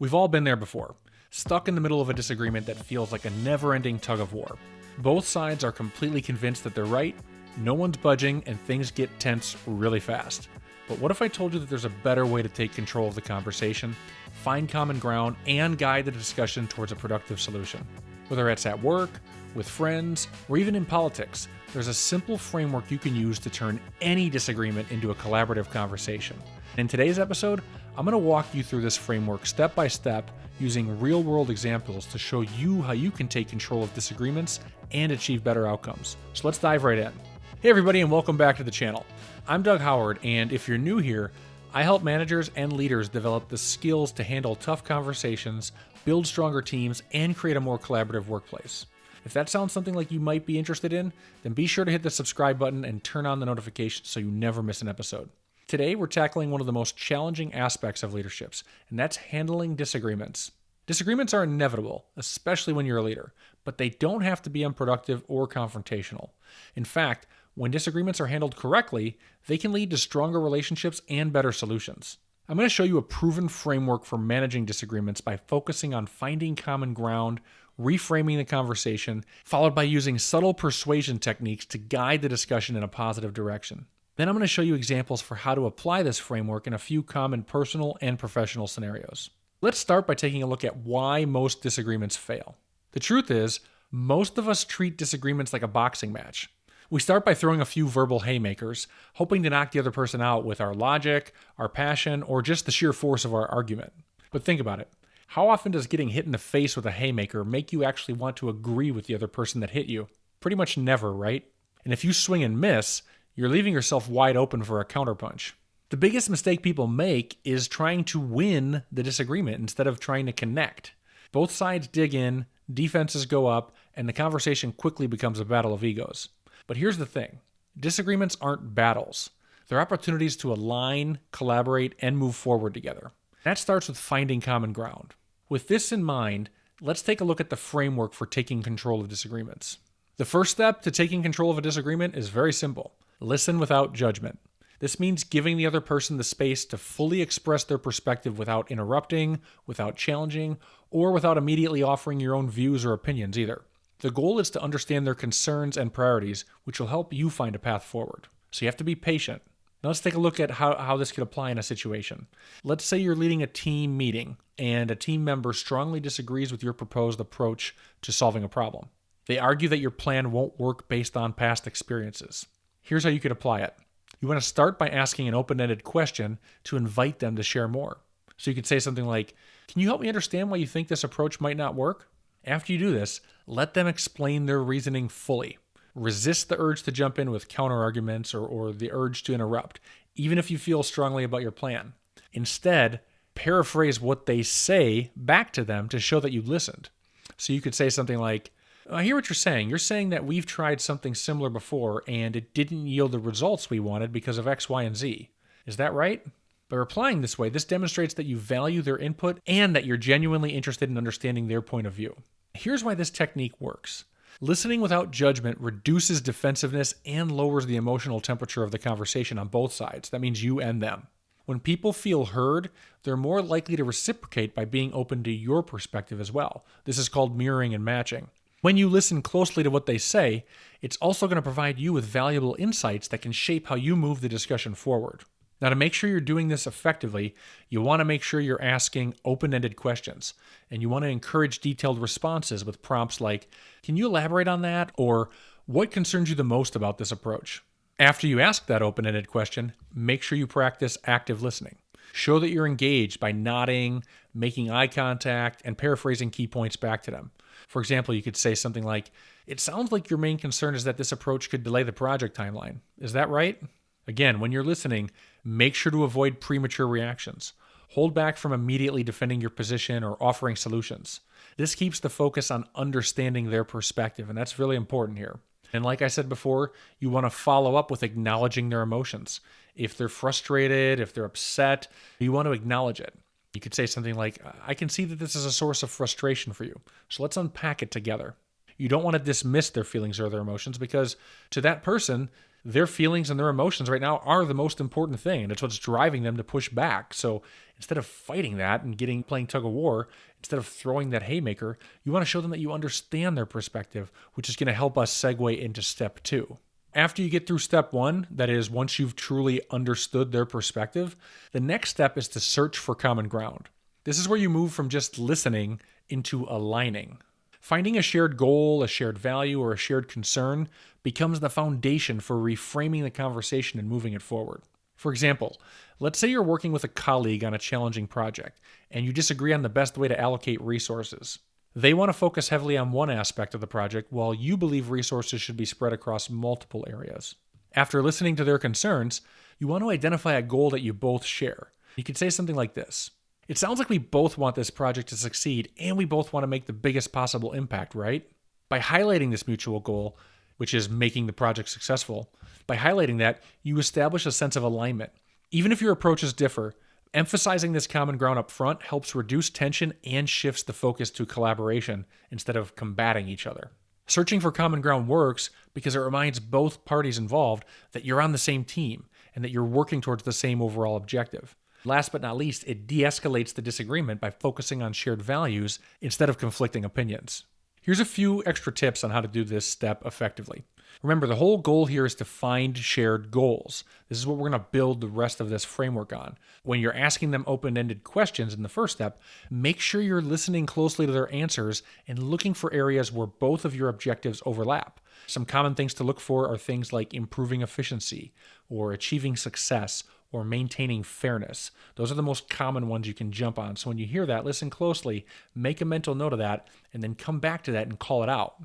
We've all been there before, stuck in the middle of a disagreement that feels like a never-ending tug of war. Both sides are completely convinced that they're right, no one's budging, and things get tense really fast. But what if I told you that there's a better way to take control of the conversation, find common ground, and guide the discussion towards a productive solution? Whether it's at work, with friends, or even in politics, there's a simple framework you can use to turn any disagreement into a collaborative conversation. In today's episode, I'm going to walk you through this framework step by step using real-world examples to show you how you can take control of disagreements and achieve better outcomes. So let's dive right in. Hey everybody, and welcome back to the channel. I'm Doug Howard, and if you're new here, I help managers and leaders develop the skills to handle tough conversations, build stronger teams, and create a more collaborative workplace. If that sounds something like you might be interested in, then be sure to hit the subscribe button and turn on the notifications so you never miss an episode. Today, we're tackling one of the most challenging aspects of leaderships, and that's handling disagreements. Disagreements are inevitable, especially when you're a leader, but they don't have to be unproductive or confrontational. In fact, when disagreements are handled correctly, they can lead to stronger relationships and better solutions. I'm going to show you a proven framework for managing disagreements by focusing on finding common ground, reframing the conversation, followed by using subtle persuasion techniques to guide the discussion in a positive direction. Then I'm going to show you examples for how to apply this framework in a few common personal and professional scenarios. Let's start by taking a look at why most disagreements fail. The truth is, most of us treat disagreements like a boxing match. We start by throwing a few verbal haymakers, hoping to knock the other person out with our logic, our passion, or just the sheer force of our argument. But think about it. How often does getting hit in the face with a haymaker make you actually want to agree with the other person that hit you? Pretty much never, right? And if you swing and miss, you're leaving yourself wide open for a counterpunch. The biggest mistake people make is trying to win the disagreement instead of trying to connect. Both sides dig in, defenses go up, and the conversation quickly becomes a battle of egos. But here's the thing. Disagreements aren't battles. They're opportunities to align, collaborate, and move forward together. That starts with finding common ground. With this in mind, let's take a look at the framework for taking control of disagreements. The first step to taking control of a disagreement is very simple. Listen without judgment. This means giving the other person the space to fully express their perspective without interrupting, without challenging, or without immediately offering your own views or opinions either. The goal is to understand their concerns and priorities, which will help you find a path forward. So you have to be patient. Now let's take a look at how this could apply in a situation. Let's say you're leading a team meeting, and a team member strongly disagrees with your proposed approach to solving a problem. They argue that your plan won't work based on past experiences. Here's how you could apply it. You want to start by asking an open-ended question to invite them to share more. So you could say something like, "Can you help me understand why you think this approach might not work?" After you do this, let them explain their reasoning fully. Resist the urge to jump in with counter-arguments or the urge to interrupt, even if you feel strongly about your plan. Instead, paraphrase what they say back to them to show that you listened. So you could say something like, "I hear what you're saying. You're saying that we've tried something similar before and it didn't yield the results we wanted because of X, Y, and Z. Is that right?" By replying this way, this demonstrates that you value their input and that you're genuinely interested in understanding their point of view. Here's why this technique works. Listening without judgment reduces defensiveness and lowers the emotional temperature of the conversation on both sides. That means you and them. When people feel heard, they're more likely to reciprocate by being open to your perspective as well. This is called mirroring and matching. When you listen closely to what they say, it's also going to provide you with valuable insights that can shape how you move the discussion forward. Now, to make sure you're doing this effectively, you want to make sure you're asking open-ended questions, and you want to encourage detailed responses with prompts like, "Can you elaborate on that?" or "What concerns you the most about this approach?" After you ask that open-ended question, make sure you practice active listening. Show that you're engaged by nodding, making eye contact, and paraphrasing key points back to them. For example, you could say something like, "It sounds like your main concern is that this approach could delay the project timeline. Is that right?" Again, when you're listening, make sure to avoid premature reactions. Hold back from immediately defending your position or offering solutions. This keeps the focus on understanding their perspective, and that's really important here. And like I said before, you want to follow up with acknowledging their emotions. If they're frustrated, if they're upset, you want to acknowledge it. You could say something like, "I can see that this is a source of frustration for you, so let's unpack it together." You don't want to dismiss their feelings or their emotions because to that person, Their feelings and their emotions right now are the most important thing, and it's what's driving them to push back. So instead of fighting that and playing tug of war, instead of throwing that haymaker, you want to show them that you understand their perspective, which is going to help us segue into step 2. After you get through step 1, that is, once you've truly understood their perspective, the next step is to search for common ground. This is where you move from just listening into aligning. Finding a shared goal, a shared value, or a shared concern becomes the foundation for reframing the conversation and moving it forward. For example, let's say you're working with a colleague on a challenging project, and you disagree on the best way to allocate resources. They want to focus heavily on one aspect of the project, while you believe resources should be spread across multiple areas. After listening to their concerns, you want to identify a goal that you both share. You could say something like this: "It sounds like we both want this project to succeed, and we both want to make the biggest possible impact, right?" By highlighting this mutual goal, which is making the project successful, by highlighting that, you establish a sense of alignment. Even if your approaches differ, emphasizing this common ground up front helps reduce tension and shifts the focus to collaboration instead of combating each other. Searching for common ground works because it reminds both parties involved that you're on the same team and that you're working towards the same overall objective. Last but not least, it de-escalates the disagreement by focusing on shared values instead of conflicting opinions. Here's a few extra tips on how to do this step effectively. Remember, the whole goal here is to find shared goals. This is what we're going to build the rest of this framework on. When you're asking them open-ended questions in the first step, make sure you're listening closely to their answers and looking for areas where both of your objectives overlap. Some common things to look for are things like improving efficiency, or achieving success, or maintaining fairness. Those are the most common ones you can jump on. So when you hear that, listen closely, make a mental note of that, and then come back to that and call it out.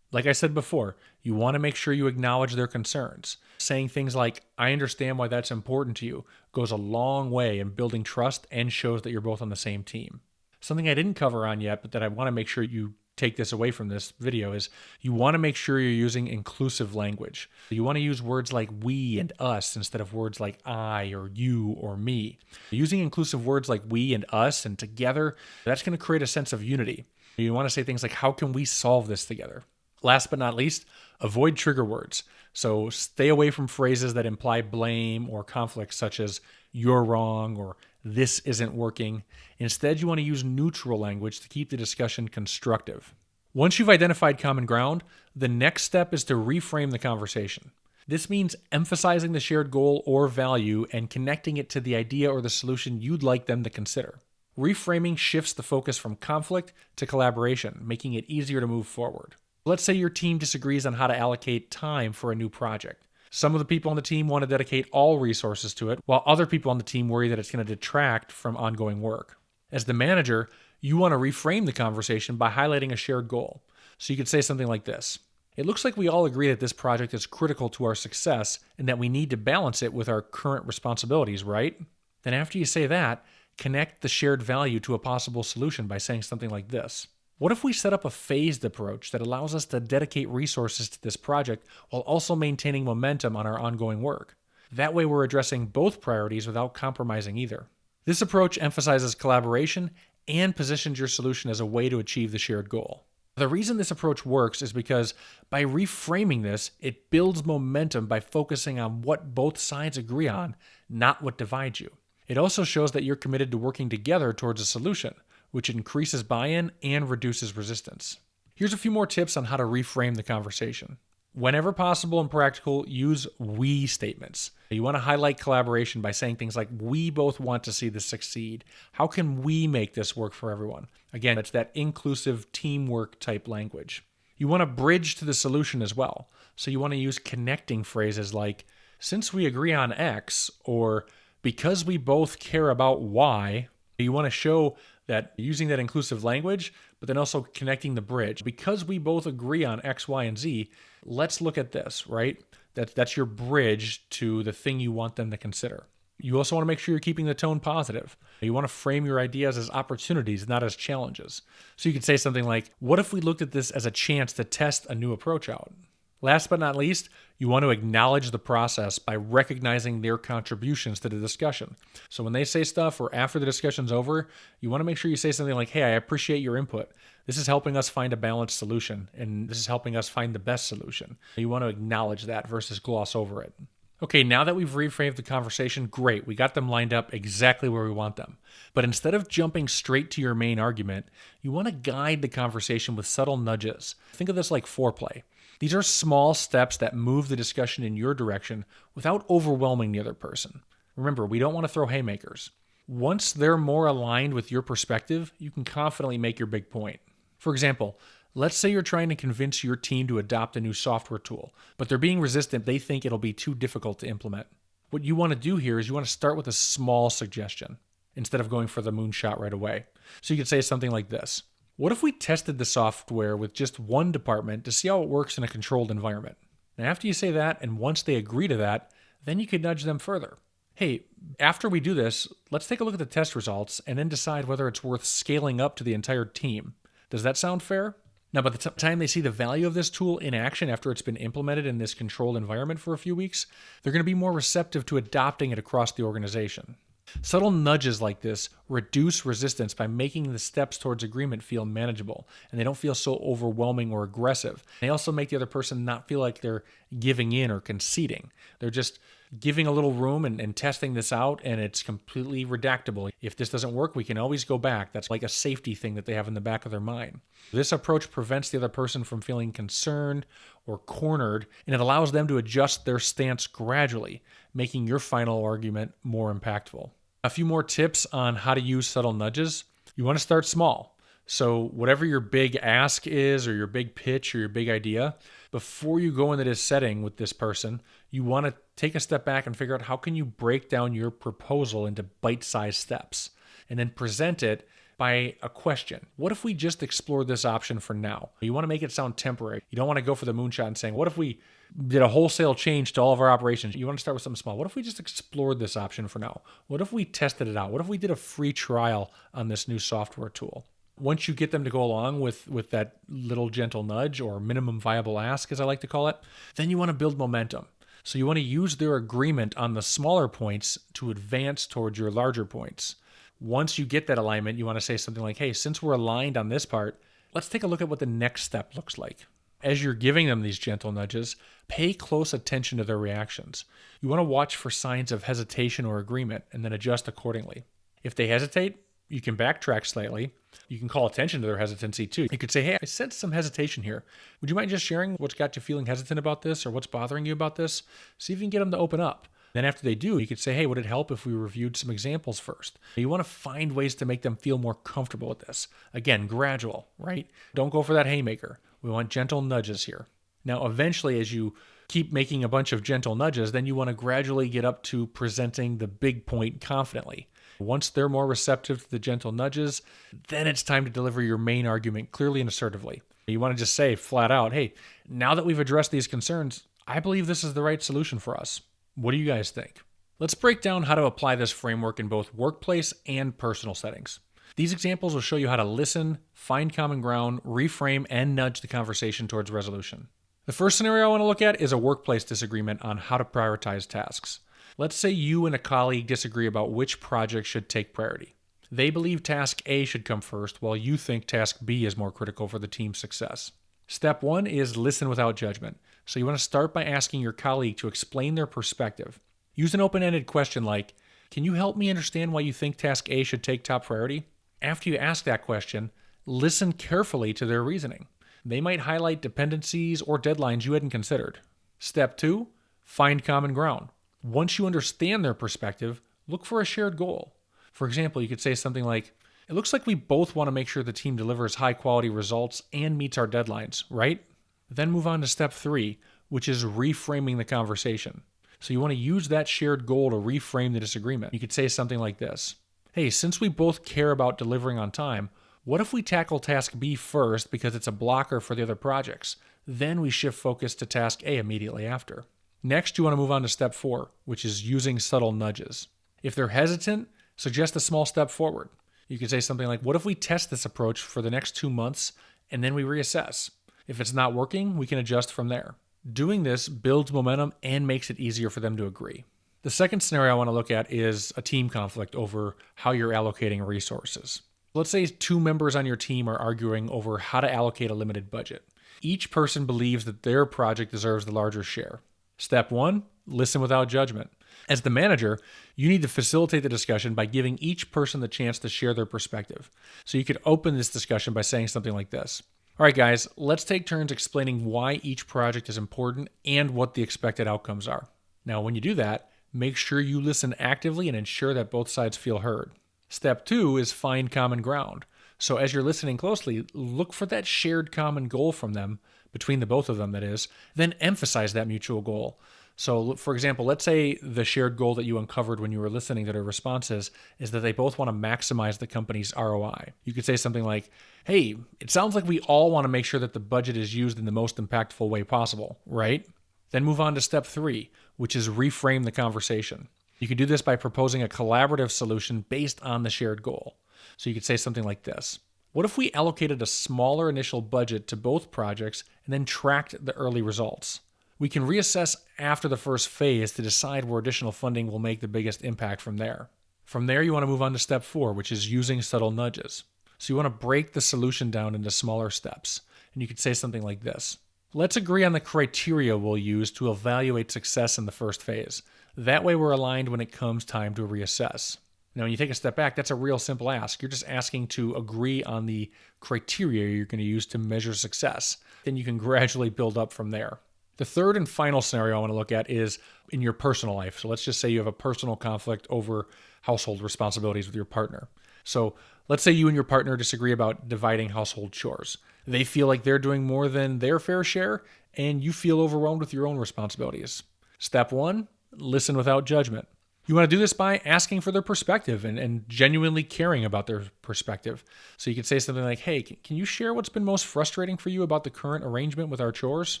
Like I said before, you want to make sure you acknowledge their concerns. Saying things like, "I understand why that's important to you," goes a long way in building trust and shows that you're both on the same team. Something I didn't cover on yet, but that I want to make sure you take this away from this video is you want to make sure you're using inclusive language. You want to use words like we and us instead of words like I or you or me. Using inclusive words like we and us and together, that's going to create a sense of unity. You want to say things like, "How can we solve this together?" Last but not least, avoid trigger words. So stay away from phrases that imply blame or conflict, such as "you're wrong" or "this isn't working." Instead, you want to use neutral language to keep the discussion constructive. Once you've identified common ground, the next step is to reframe the conversation. This means emphasizing the shared goal or value and connecting it to the idea or the solution you'd like them to consider. Reframing shifts the focus from conflict to collaboration, making it easier to move forward. Let's say your team disagrees on how to allocate time for a new project. Some of the people on the team want to dedicate all resources to it, while other people on the team worry that it's going to detract from ongoing work. As the manager, you want to reframe the conversation by highlighting a shared goal. So you could say something like this: "It looks like we all agree that this project is critical to our success and that we need to balance it with our current responsibilities, right?" Then after you say that, connect the shared value to a possible solution by saying something like this: "What if we set up a phased approach that allows us to dedicate resources to this project while also maintaining momentum on our ongoing work? That way we're addressing both priorities without compromising either." This approach emphasizes collaboration and positions your solution as a way to achieve the shared goal. The reason this approach works is because by reframing this, it builds momentum by focusing on what both sides agree on, not what divides you. It also shows that you're committed to working together towards a solution, which increases buy-in and reduces resistance. Here's a few more tips on how to reframe the conversation. Whenever possible and practical, use we statements. You want to highlight collaboration by saying things like, "We both want to see this succeed. How can we make this work for everyone?" Again, it's that inclusive teamwork type language. You want to bridge to the solution as well. So you want to use connecting phrases like, "Since we agree on X," or "because we both care about Y." You want to show that using that inclusive language, but then also connecting the bridge. Because we both agree on X, Y, and Z, let's look at this, right? That's your bridge to the thing you want them to consider. You also want to make sure you're keeping the tone positive. You want to frame your ideas as opportunities, not as challenges. So you could say something like, "What if we looked at this as a chance to test a new approach out?" Last but not least, you want to acknowledge the process by recognizing their contributions to the discussion. So when they say stuff or after the discussion's over, you want to make sure you say something like, hey, I appreciate your input. This is helping us find a balanced solution, and this is helping us find the best solution. You want to acknowledge that versus gloss over it. Okay, now that we've reframed the conversation, great. We got them lined up exactly where we want them. But instead of jumping straight to your main argument, you want to guide the conversation with subtle nudges. Think of this like foreplay. These are small steps that move the discussion in your direction without overwhelming the other person. Remember, we don't want to throw haymakers. Once they're more aligned with your perspective, you can confidently make your big point. For example, let's say you're trying to convince your team to adopt a new software tool, but they're being resistant. They think it'll be too difficult to implement. What you want to do here is you want to start with a small suggestion instead of going for the moonshot right away. So you could say something like this. What if we tested the software with just one department to see how it works in a controlled environment? Now, after you say that, and once they agree to that, then you could nudge them further. Hey, after we do this, let's take a look at the test results and then decide whether it's worth scaling up to the entire team. Does that sound fair? Now, by the time they see the value of this tool in action after it's been implemented in this controlled environment for a few weeks, they're going to be more receptive to adopting it across the organization. Subtle nudges like this reduce resistance by making the steps towards agreement feel manageable, and they don't feel so overwhelming or aggressive. They also make the other person not feel like they're giving in or conceding. They're just giving a little room and testing this out, and it's completely redactable. If this doesn't work, we can always go back. That's like a safety thing that they have in the back of their mind. This approach prevents the other person from feeling concerned or cornered, and it allows them to adjust their stance gradually, making your final argument more impactful. A few more tips on how to use subtle nudges. You want to start small. So whatever your big ask is, or your big pitch, or your big idea, before you go into this setting with this person, you want to take a step back and figure out how can you break down your proposal into bite-sized steps and then present it by a question. What if we just explore this option for now? You want to make it sound temporary. You don't want to go for the moonshot and saying, what if we did a wholesale change to all of our operations? You want to start with something small. What if we just explored this option for now? What if we tested it out? What if we did a free trial on this new software tool? Once you get them to go along with that little gentle nudge, or minimum viable ask, as I like to call it, then you want to build momentum. So you want to use their agreement on the smaller points to advance towards your larger points. Once you get that alignment, you want to say something like, hey, since we're aligned on this part, let's take a look at what the next step looks like. As you're giving them these gentle nudges, pay close attention to their reactions. You want to watch for signs of hesitation or agreement and then adjust accordingly. If they hesitate, you can backtrack slightly. You can call attention to their hesitancy too. You could say, hey, I sense some hesitation here. Would you mind just sharing what's got you feeling hesitant about this, or what's bothering you about this? See if you can get them to open up. Then after they do, you could say, hey, would it help if we reviewed some examples first? You want to find ways to make them feel more comfortable with this. Again, gradual, right? Don't go for that haymaker. We want gentle nudges here. Now, eventually, as you keep making a bunch of gentle nudges, then you want to gradually get up to presenting the big point confidently. Once they're more receptive to the gentle nudges, then it's time to deliver your main argument clearly and assertively. You want to just say flat out, hey, now that we've addressed these concerns, I believe this is the right solution for us. What do you guys think? Let's break down how to apply this framework in both workplace and personal settings. These examples will show you how to listen, find common ground, reframe, and nudge the conversation towards resolution. The first scenario I want to look at is a workplace disagreement on how to prioritize tasks. Let's say you and a colleague disagree about which project should take priority. They believe task A should come first, while you think task B is more critical for the team's success. Step 1 is listen without judgment. So you want to start by asking your colleague to explain their perspective. Use an open-ended question like, can you help me understand why you think task A should take top priority? After you ask that question, listen carefully to their reasoning. They might highlight dependencies or deadlines you hadn't considered. Step 2, find common ground. Once you understand their perspective, look for a shared goal. For example, you could say something like, it looks like we both want to make sure the team delivers high-quality results and meets our deadlines, right? Then move on to step 3, which is reframing the conversation. So you want to use that shared goal to reframe the disagreement. You could say something like this. Hey, since we both care about delivering on time, what if we tackle task B first because it's a blocker for the other projects? Then we shift focus to task A immediately after. Next, you want to move on to step 4, which is using subtle nudges. If they're hesitant, suggest a small step forward. You could say something like, what if we test this approach for the next 2 months and then we reassess? If it's not working, we can adjust from there. Doing this builds momentum and makes it easier for them to agree. The second scenario I want to look at is a team conflict over how you're allocating resources. Let's say 2 members on your team are arguing over how to allocate a limited budget. Each person believes that their project deserves the larger share. Step 1, listen without judgment. As the manager, you need to facilitate the discussion by giving each person the chance to share their perspective. So you could open this discussion by saying something like this. All right, guys, let's take turns explaining why each project is important and what the expected outcomes are. Now, when you do that, make sure you listen actively and ensure that both sides feel heard. Step 2 is find common ground. So as you're listening closely, look for that shared common goal from them, between the both of them, that is, then emphasize that mutual goal. So, for example, let's say the shared goal that you uncovered when you were listening to their responses is that they both want to maximize the company's ROI. You could say something like, hey, it sounds like we all want to make sure that the budget is used in the most impactful way possible, right? Then move on to step 3, which is reframe the conversation. You can do this by proposing a collaborative solution based on the shared goal. So you could say something like this. What if we allocated a smaller initial budget to both projects and then tracked the early results? We can reassess after the first phase to decide where additional funding will make the biggest impact from there. From there, you want to move on to step 4, which is using subtle nudges. So you want to break the solution down into smaller steps. And you could say something like this. Let's agree on the criteria we'll use to evaluate success in the first phase. That way we're aligned when it comes time to reassess. Now, when you take a step back, that's a real simple ask. You're just asking to agree on the criteria you're going to use to measure success. Then you can gradually build up from there. The third and final scenario I want to look at is in your personal life. So let's just say you have a personal conflict over household responsibilities with your partner. So let's say you and your partner disagree about dividing household chores. They feel like they're doing more than their fair share, and you feel overwhelmed with your own responsibilities. Step 1, listen without judgment. You want to do this by asking for their perspective and genuinely caring about their perspective. So you could say something like, hey, can you share what's been most frustrating for you about the current arrangement with our chores?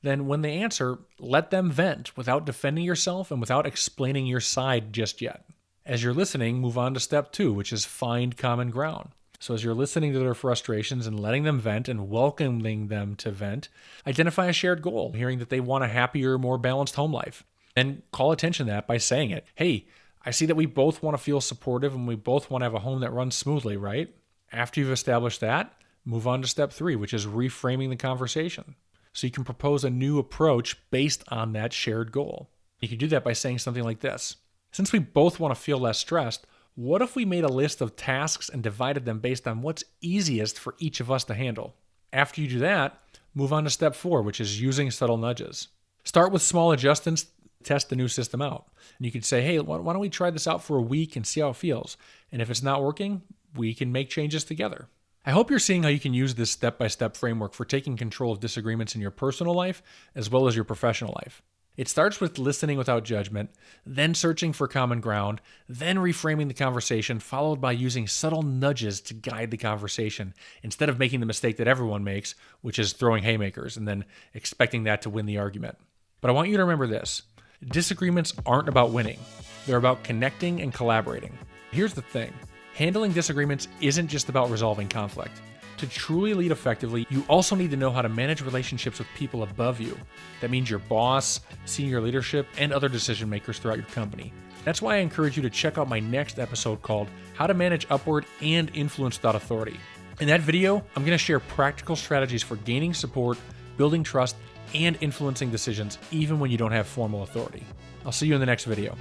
Then when they answer, let them vent without defending yourself and without explaining your side just yet. As you're listening, move on to step 2, which is find common ground. So as you're listening to their frustrations and letting them vent and welcoming them to vent, identify a shared goal, hearing that they want a happier, more balanced home life. Then call attention to that by saying it. Hey, I see that we both want to feel supportive and we both want to have a home that runs smoothly, right? After you've established that, move on to step 3, which is reframing the conversation. So you can propose a new approach based on that shared goal. You can do that by saying something like this. Since we both want to feel less stressed, what if we made a list of tasks and divided them based on what's easiest for each of us to handle? After you do that, move on to step 4, which is using subtle nudges. Start with small adjustments, test the new system out. And you could say, hey, why don't we try this out for a week and see how it feels? And if it's not working, we can make changes together. I hope you're seeing how you can use this step-by-step framework for taking control of disagreements in your personal life as well as your professional life. It starts with listening without judgment, then searching for common ground, then reframing the conversation, followed by using subtle nudges to guide the conversation instead of making the mistake that everyone makes, which is throwing haymakers and then expecting that to win the argument. But I want you to remember this. Disagreements aren't about winning. They're about connecting and collaborating. Here's the thing. Handling disagreements isn't just about resolving conflict. To truly lead effectively, you also need to know how to manage relationships with people above you. That means your boss, senior leadership, and other decision makers throughout your company. That's why I encourage you to check out my next episode called How to Manage Upward and Influence Without Authority. In that video, I'm going to share practical strategies for gaining support, building trust, and influencing decisions even when you don't have formal authority. I'll see you in the next video.